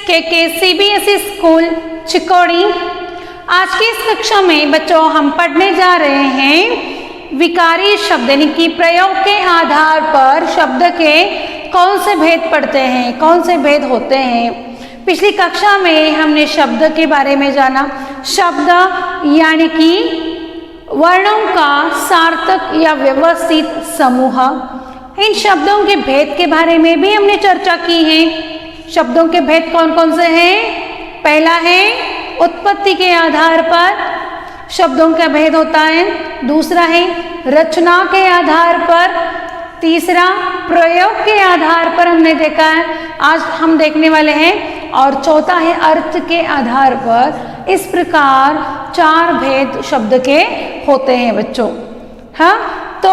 के CBSE school Chikodi. आज की इस कक्षा में बच्चों हम पढ़ने जा रहे हैं विकारी शब्द यानी कि प्रयोग के आधार पर शब्द के कौन से भेद पढ़ते हैं, कौन से भेद होते हैं। पिछली कक्षा में हमने शब्द के बारे में जाना। शब्द यानी कि वर्णों का सार्थक या व्यवस्थित समूह। इन शब्दों के भेद के बारे में भी हमने चर्चा की है। शब्दों के भेद कौन कौन से हैं? पहला है उत्पत्ति के आधार पर शब्दों का भेद होता है। दूसरा है रचना के आधार पर। तीसरा प्रयोग के आधार पर हमने देखा है, आज हम देखने वाले हैं। और चौथा है अर्थ के आधार पर। इस प्रकार 4 भेद शब्द के होते हैं बच्चों। हाँ, तो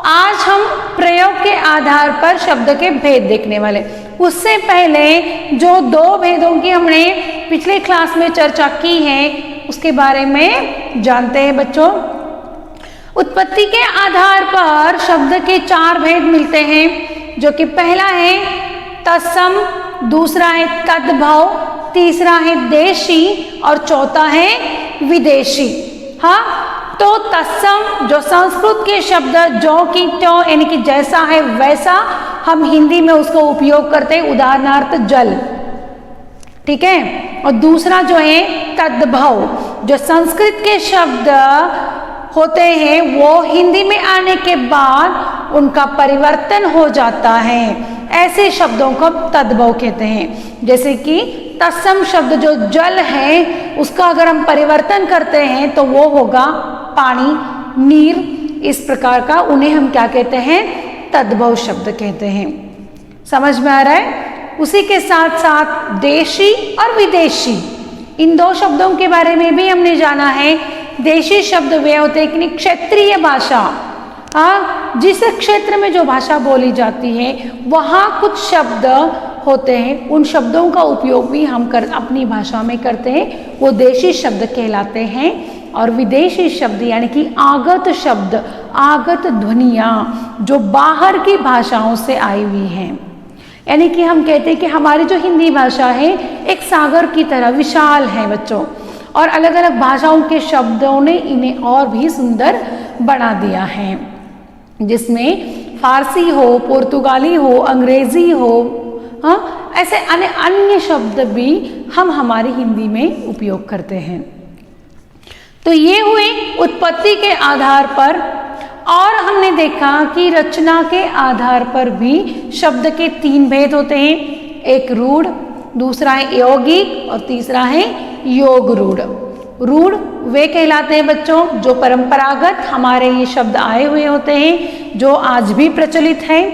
आज हम प्रयोग के आधार पर शब्द के भेद देखने वाले। उससे पहले जो 2 भेदों की हमने पिछले क्लास में चर्चा की है उसके बारे में जानते हैं बच्चों। उत्पत्ति के आधार पर शब्द के 4 भेद मिलते हैं, जो कि पहला है तत्सम, दूसरा है तद्भव, तीसरा है देशी और चौथा है विदेशी। हाँ, तो तत्सम जो संस्कृत के शब्द जो कि तो यानी कि जैसा है वैसा हम हिंदी में उसको उपयोग करते हैं, उदाहरणार्थ जल, ठीक है। और दूसरा जो है तद्भव, जो संस्कृत के शब्द होते हैं वो हिंदी में आने के बाद उनका परिवर्तन हो जाता है, ऐसे शब्दों को तद्भव कहते हैं। जैसे कि तत्सम शब्द जो जल है उसका अगर हम परिवर्तन करते हैं तो वो होगा पानी, नीर, इस प्रकार का उन्हें हम क्या कहते हैं? तद्भव शब्द कहते हैं। समझ में आ रहा है? उसी के साथ साथ देशी और विदेशी, इन 2 शब्दों के बारे में भी हमने जाना है। देशी शब्द वे होते हैं कि क्षेत्रीय भाषा। हाँ, जिस क्षेत्र में जो भाषा बोली जाती है वहाँ कुछ शब्द होते हैं, उन शब्दों का उपयोग भी हम अपनी भाषा में करते हैं, वो देशी शब्द कहलाते हैं। और विदेशी शब्द यानी कि आगत शब्द, आगत ध्वनियाँ जो बाहर की भाषाओं से आई हुई हैं। यानी कि हम कहते हैं कि हमारी जो हिंदी भाषा है एक सागर की तरह विशाल है बच्चों, और अलग अलग भाषाओं के शब्दों ने इन्हें और भी सुंदर बना दिया है, जिसमें फारसी हो, पुर्तगाली हो, अंग्रेजी हो, हाँ, ऐसे अन्य शब्द भी हम हमारी हिंदी में उपयोग करते हैं। तो ये हुए उत्पत्ति के आधार पर। और हमने देखा कि रचना के आधार पर भी शब्द के 3 भेद होते हैं। एक रूढ़, दूसरा है यौगिक और तीसरा है योग रूढ़। रूढ़ वे कहलाते हैं बच्चों जो परंपरागत हमारे ये शब्द आए हुए होते हैं, जो आज भी प्रचलित हैं।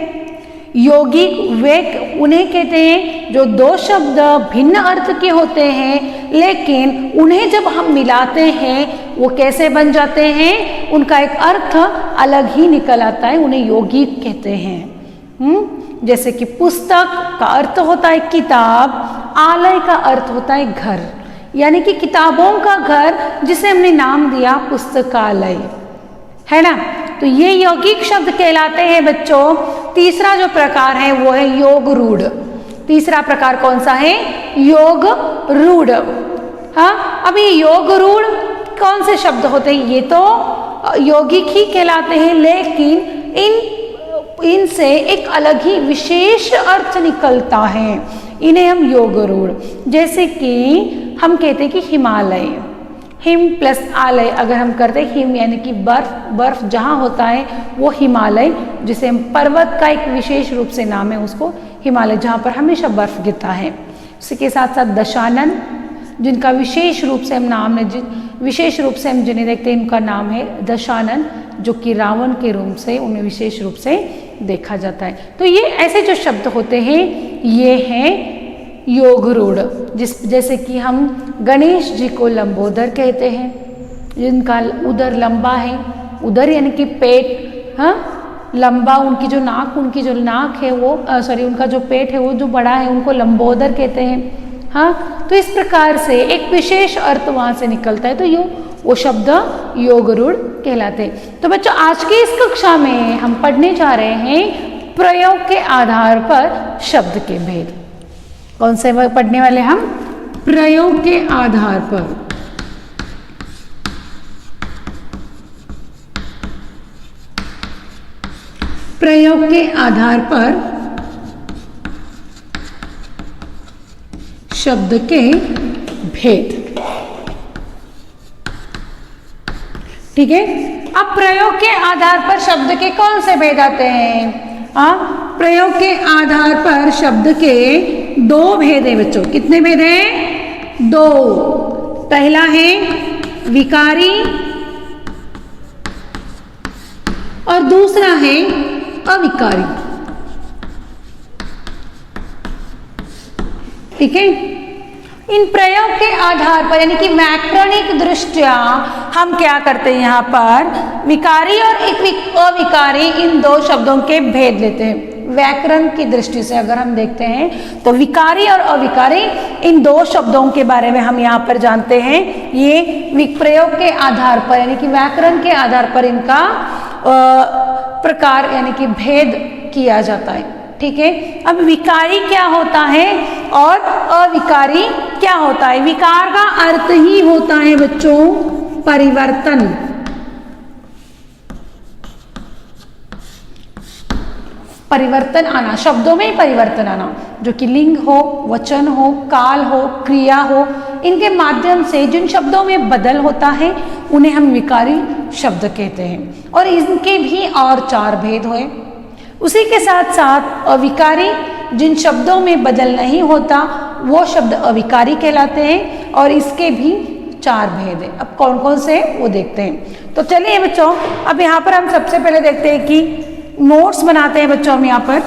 यौगिक वे उन्हें कहते हैं जो 2 शब्द भिन्न अर्थ के होते हैं, लेकिन उन्हें जब हम मिलाते हैं वो कैसे बन जाते हैं, उनका एक अर्थ अलग ही निकल आता है, उन्हें यौगिक कहते हैं। जैसे कि पुस्तक का अर्थ होता है किताब, आलय का अर्थ होता है घर, यानी कि किताबों का घर, जिसे हमने नाम दिया पुस्तकालय, है ना। तो ये यौगिक शब्द कहलाते हैं बच्चों। तीसरा जो प्रकार है वो है योग रूढ़। तीसरा प्रकार कौन सा है? योग रूढ़। हाँ, अब ये योग रूढ़ कौन से शब्द होते हैं? ये तो यौगिक ही कहलाते हैं, लेकिन इनसे एक अलग ही विशेष अर्थ निकलता है, इन्हें हम योग रूढ़। जैसे कि हम कहते हैं कि हिमालय, हिम प्लस आलय अगर हम करते हैं, हिम यानी कि बर्फ, बर्फ जहाँ होता है वो हिमालय, जिसे हम पर्वत का एक विशेष रूप से नाम है उसको हिमालय, जहाँ पर हमेशा बर्फ गिरता है। उसी के साथ साथ दशानन, जिनका विशेष रूप से हम नाम है, विशेष रूप से हम जिन्हें देखते हैं उनका नाम है दशानन, जो कि रावण के रूप से उन्हें विशेष रूप से देखा जाता है। तो ये ऐसे जो शब्द होते हैं ये हैं योग रूढ़। जैसे कि हम गणेश जी को लंबोदर कहते हैं, जिनका उदर लंबा है, उदर यानी कि पेट, हाँ, लंबा, उनकी जो नाक है वो उनका जो पेट है वो जो बड़ा है उनको लंबोदर कहते हैं। हाँ, तो इस प्रकार से एक विशेष अर्थ वहाँ से निकलता है, तो वो शब्द योग रूढ़ कहलाते हैं। तो बच्चों आज की इस कक्षा में हम पढ़ने जा रहे हैं प्रयोग के आधार पर शब्द के भेद। कौन से पढ़ने वाले हम? प्रयोग के आधार पर। प्रयोग के आधार पर शब्द के भेद। ठीक है, अब प्रयोग के आधार पर शब्द के कौन से भेद आते हैं? प्रयोग के आधार पर शब्द के दो भेद हैं बच्चों। कितने भेद हैं? दो। पहला है विकारी और दूसरा है अविकारी। ठीक है, इन प्रयोग के आधार पर यानी कि व्याकरणिक दृष्टया हम क्या करते हैं, यहाँ पर विकारी और अविकारी इन दो शब्दों के भेद लेते हैं। व्याकरण की दृष्टि से अगर हम देखते हैं तो विकारी और अविकारी इन दो शब्दों के बारे में हम यहाँ पर जानते हैं। ये प्रयोग के आधार पर यानी कि व्याकरण के आधार पर इनका प्रकार यानी कि भेद किया जाता है। ठीक है, अब विकारी क्या होता है और अविकारी क्या होता है? विकार का अर्थ ही होता है बच्चों परिवर्तन। परिवर्तन आना, शब्दों में ही परिवर्तन आना, जो कि लिंग हो, वचन हो, काल हो, क्रिया हो, इनके माध्यम से जिन शब्दों में बदल होता है उन्हें हम विकारी शब्द कहते हैं। और इनके भी और चार भेद हुए। उसी के साथ साथ अविकारी, जिन शब्दों में बदल नहीं होता वो शब्द अविकारी कहलाते हैं और इसके भी चार भेद हैं। अब कौन कौन से वो देखते हैं। तो चलिए बच्चों, अब यहाँ पर हम सबसे पहले देखते हैं कि नोट्स बनाते हैं बच्चों हम यहाँ पर।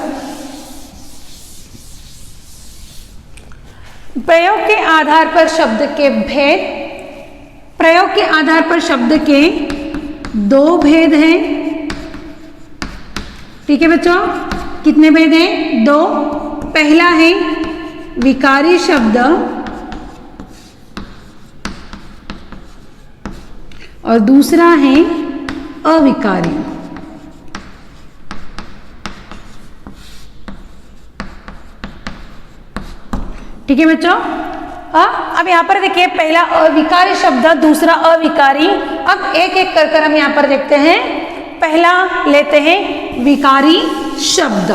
प्रयोग के आधार पर शब्द के भेद। प्रयोग के आधार पर शब्द के दो भेद हैं। ठीक है बच्चों, कितने भेद हैं? दो। पहला है विकारी शब्द और दूसरा है अविकारी। ठीक है बच्चों, अब यहाँ पर देखिए, पहला अविकारी शब्द, दूसरा अविकारी। अब एक एक कर हम यहाँ पर देखते हैं। पहला लेते हैं विकारी शब्द।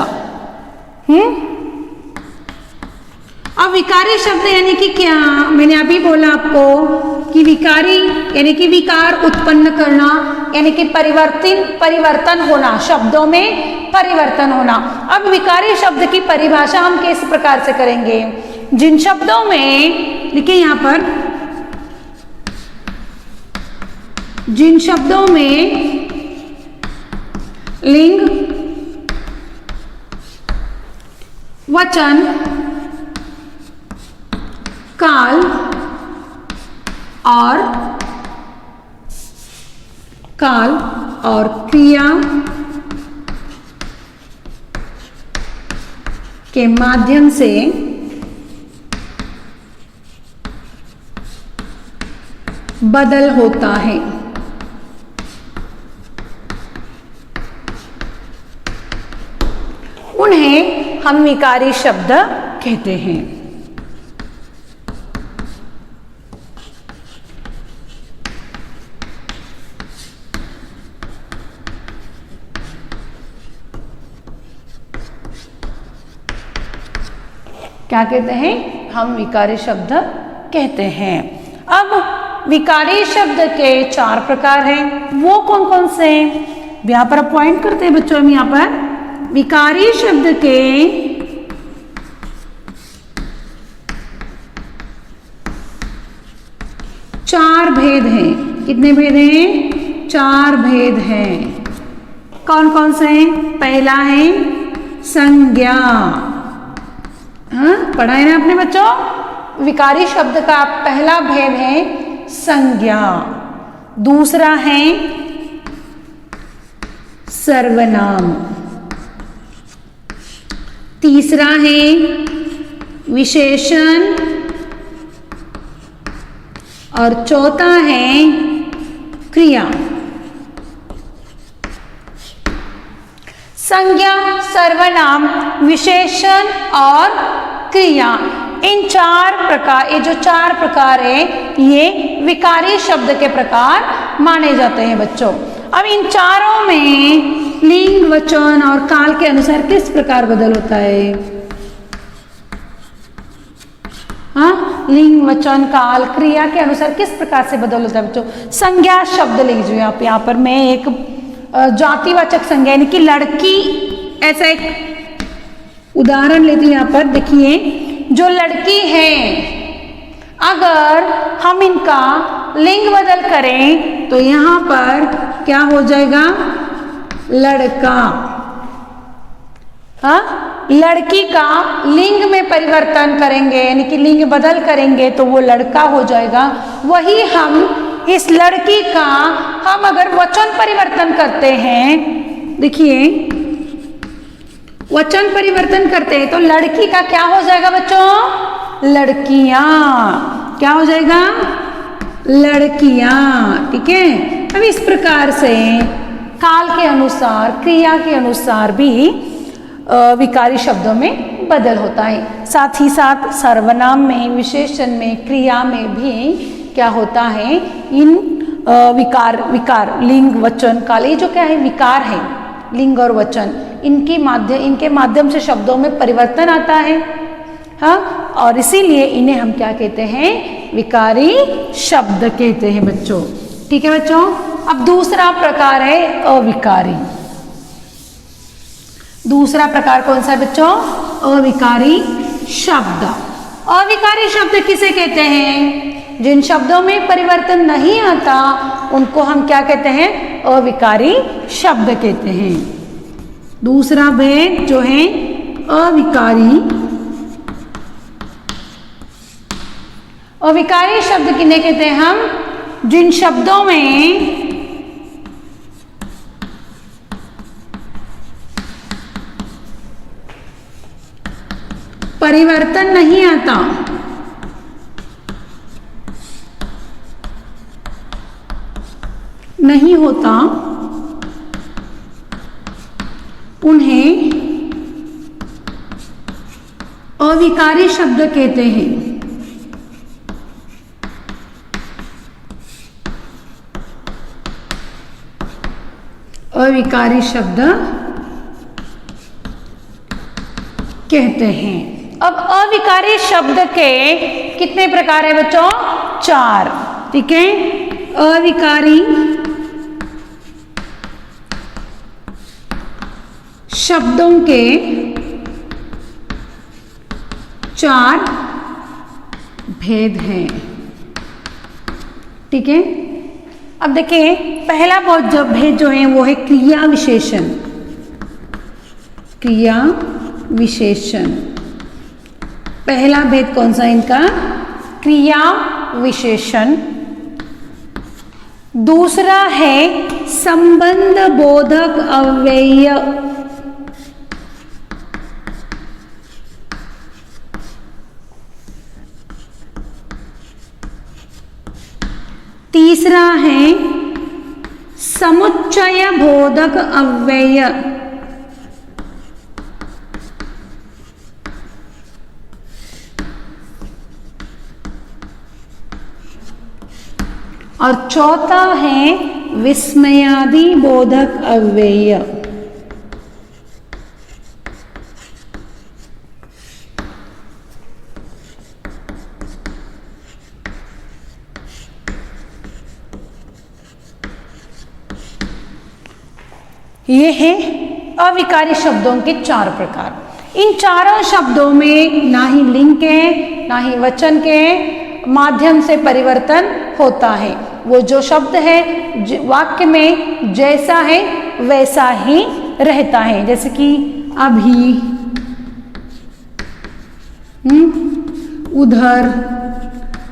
अब विकारी शब्द यानी कि क्या? मैंने अभी बोला आपको कि विकारी यानी कि विकार उत्पन्न करना, यानी कि परिवर्तन होना, शब्दों में परिवर्तन होना। अब विकारी शब्द की परिभाषा हम किस प्रकार से करेंगे? जिन शब्दों में, देखिए यहाँ पर, जिन शब्दों में लिंग, वचन, काल और क्रिया के माध्यम से बदल होता है, उन्हें हम विकारी शब्द कहते हैं। क्या कहते हैं? हम विकारी शब्द कहते हैं। अब विकारी शब्द के चार प्रकार हैं, वो कौन कौन से हैं? यहाँ पर पॉइंट करते हैं बच्चों हम यहाँ पर। विकारी शब्द के चार भेद हैं। कितने भेद हैं? चार भेद हैं। कौन कौन से हैं? पहला है संज्ञा। पढ़ा है ना आपने बच्चों? विकारी शब्द का पहला भेद है संज्ञा। दूसरा है सर्वनाम। तीसरा है विशेषण और चौथा है क्रिया। संज्ञा, सर्वनाम, विशेषण और क्रिया, इन चार प्रकार, ये जो चार प्रकार है ये विकारी शब्द के प्रकार माने जाते हैं बच्चों। अब इन चारों में लिंग, वचन और काल के अनुसार किस प्रकार बदल होता है? हाँ, लिंग, वचन, काल, क्रिया के अनुसार किस प्रकार से बदल होता है बच्चों? संज्ञा शब्द लीजिए आप यहाँ पर, मैं एक जातिवाचक संज्ञा यानी कि लड़की, ऐसा एक उदाहरण लेती हूँ यहाँ पर। देखिए, जो लड़की है, अगर हम इनका लिंग बदल करें तो यहाँ पर क्या हो जाएगा? लड़का। हाँ, लड़की का लिंग में परिवर्तन करेंगे यानी कि लिंग बदल करेंगे तो वो लड़का हो जाएगा। वही हम इस लड़की का हम अगर वचन परिवर्तन करते हैं, देखिए वचन परिवर्तन करते हैं तो लड़की का क्या हो जाएगा बच्चों? लड़कियां। क्या हो जाएगा? लड़कियां। ठीक है। अब इस प्रकार से काल के अनुसार, क्रिया के अनुसार भी विकारी शब्दों में बदल होता है। साथ ही साथ सर्वनाम में, विशेषण में, क्रिया में भी क्या होता है? इन विकार लिंग, वचन, काल, ये जो क्या है? विकार है, लिंग और वचन, इनके माध्यम से शब्दों में परिवर्तन आता है। हाँ, और इसीलिए इन्हें हम क्या कहते हैं? विकारी शब्द कहते हैं बच्चों। ठीक है बच्चों। अब दूसरा प्रकार है अविकारी। दूसरा प्रकार कौन सा है बच्चों? अविकारी शब्द। अविकारी शब्द किसे कहते हैं? जिन शब्दों में परिवर्तन नहीं आता उनको हम क्या कहते हैं? अविकारी शब्द कहते हैं। दूसरा भेद जो है अविकारी, अविकारी शब्द किन्हें कहते हैं हम? जिन शब्दों में परिवर्तन नहीं आता, नहीं होता, उन्हें अविकारी शब्द कहते हैं। अविकारी शब्द कहते हैं। अब अविकारी शब्द के कितने प्रकार है बच्चों? 4। ठीक है। अविकारी शब्दों के 4 भेद हैं। ठीक है। अब देखिए, पहला भेद जो है वो है क्रिया विशेषण। क्रिया विशेषण पहला भेद कौन सा इनका? क्रिया विशेषण। दूसरा है संबंध बोधक अव्यय। तीसरा है समुच्चय बोधक अव्यय। और चौथा है विस्मयादि बोधक अव्यय। ये है अविकारी शब्दों के 4 प्रकार। इन चारों शब्दों में ना ही लिंग के ना ही वचन के माध्यम से परिवर्तन होता है। वो जो शब्द है वाक्य में जैसा है वैसा ही रहता है। जैसे कि अभी, उधर,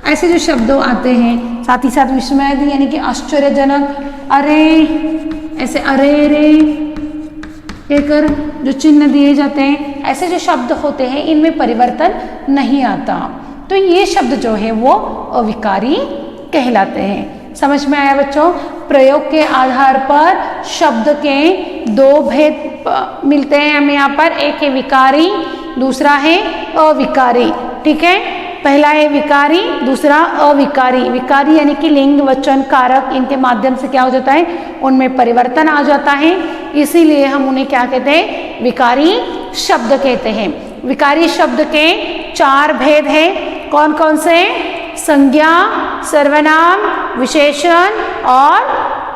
ऐसे जो शब्द आते हैं। साथ ही साथ विस्मयादि यानी कि आश्चर्यजनक, अरे, ऐसे अरे रे कहकर जो चिन्ह दिए जाते हैं, ऐसे जो शब्द होते हैं इनमें परिवर्तन नहीं आता। तो ये शब्द जो है वो अविकारी कहलाते हैं। समझ में आया बच्चों? प्रयोग के आधार पर शब्द के 2 भेद मिलते हैं हमें यहाँ पर। एक है विकारी, दूसरा है अविकारी। ठीक है। पहला है विकारी, दूसरा अविकारी। विकारी यानी कि लिंग, वचन, कारक, इनके माध्यम से क्या हो जाता है, उनमें परिवर्तन आ जाता है, इसीलिए हम उन्हें क्या कहते हैं, विकारी शब्द कहते हैं। विकारी शब्द के 4 भेद हैं, कौन कौन से, संज्ञा, सर्वनाम, विशेषण और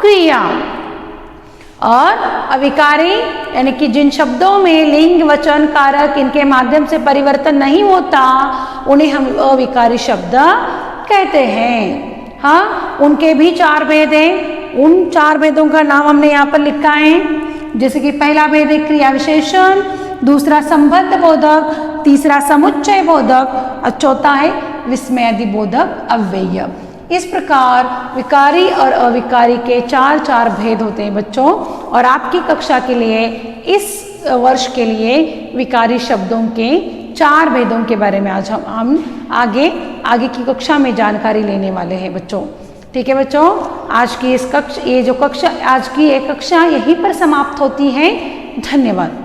क्रिया। और अविकारी यानी कि जिन शब्दों में लिंग, वचन, कारक, इनके माध्यम से परिवर्तन नहीं होता, उन्हें हम अविकारी शब्द कहते हैं। हाँ, उनके भी 4 भेद हैं। उन 4 भेदों का नाम हमने यहाँ पर लिखा है, जैसे कि पहला भेद है क्रिया विशेषण, दूसरा संबंध बोधक, तीसरा समुच्चय बोधक और चौथा है विस्मयादि बोधक अव्यय। इस प्रकार विकारी और अविकारी के 4 भेद होते हैं बच्चों। और आपकी कक्षा के लिए, इस वर्ष के लिए विकारी शब्दों के 4 भेदों के बारे में आज हम आगे की कक्षा में जानकारी लेने वाले हैं बच्चों। ठीक है बच्चों, आज की ये कक्षा यहीं पर समाप्त होती है। धन्यवाद।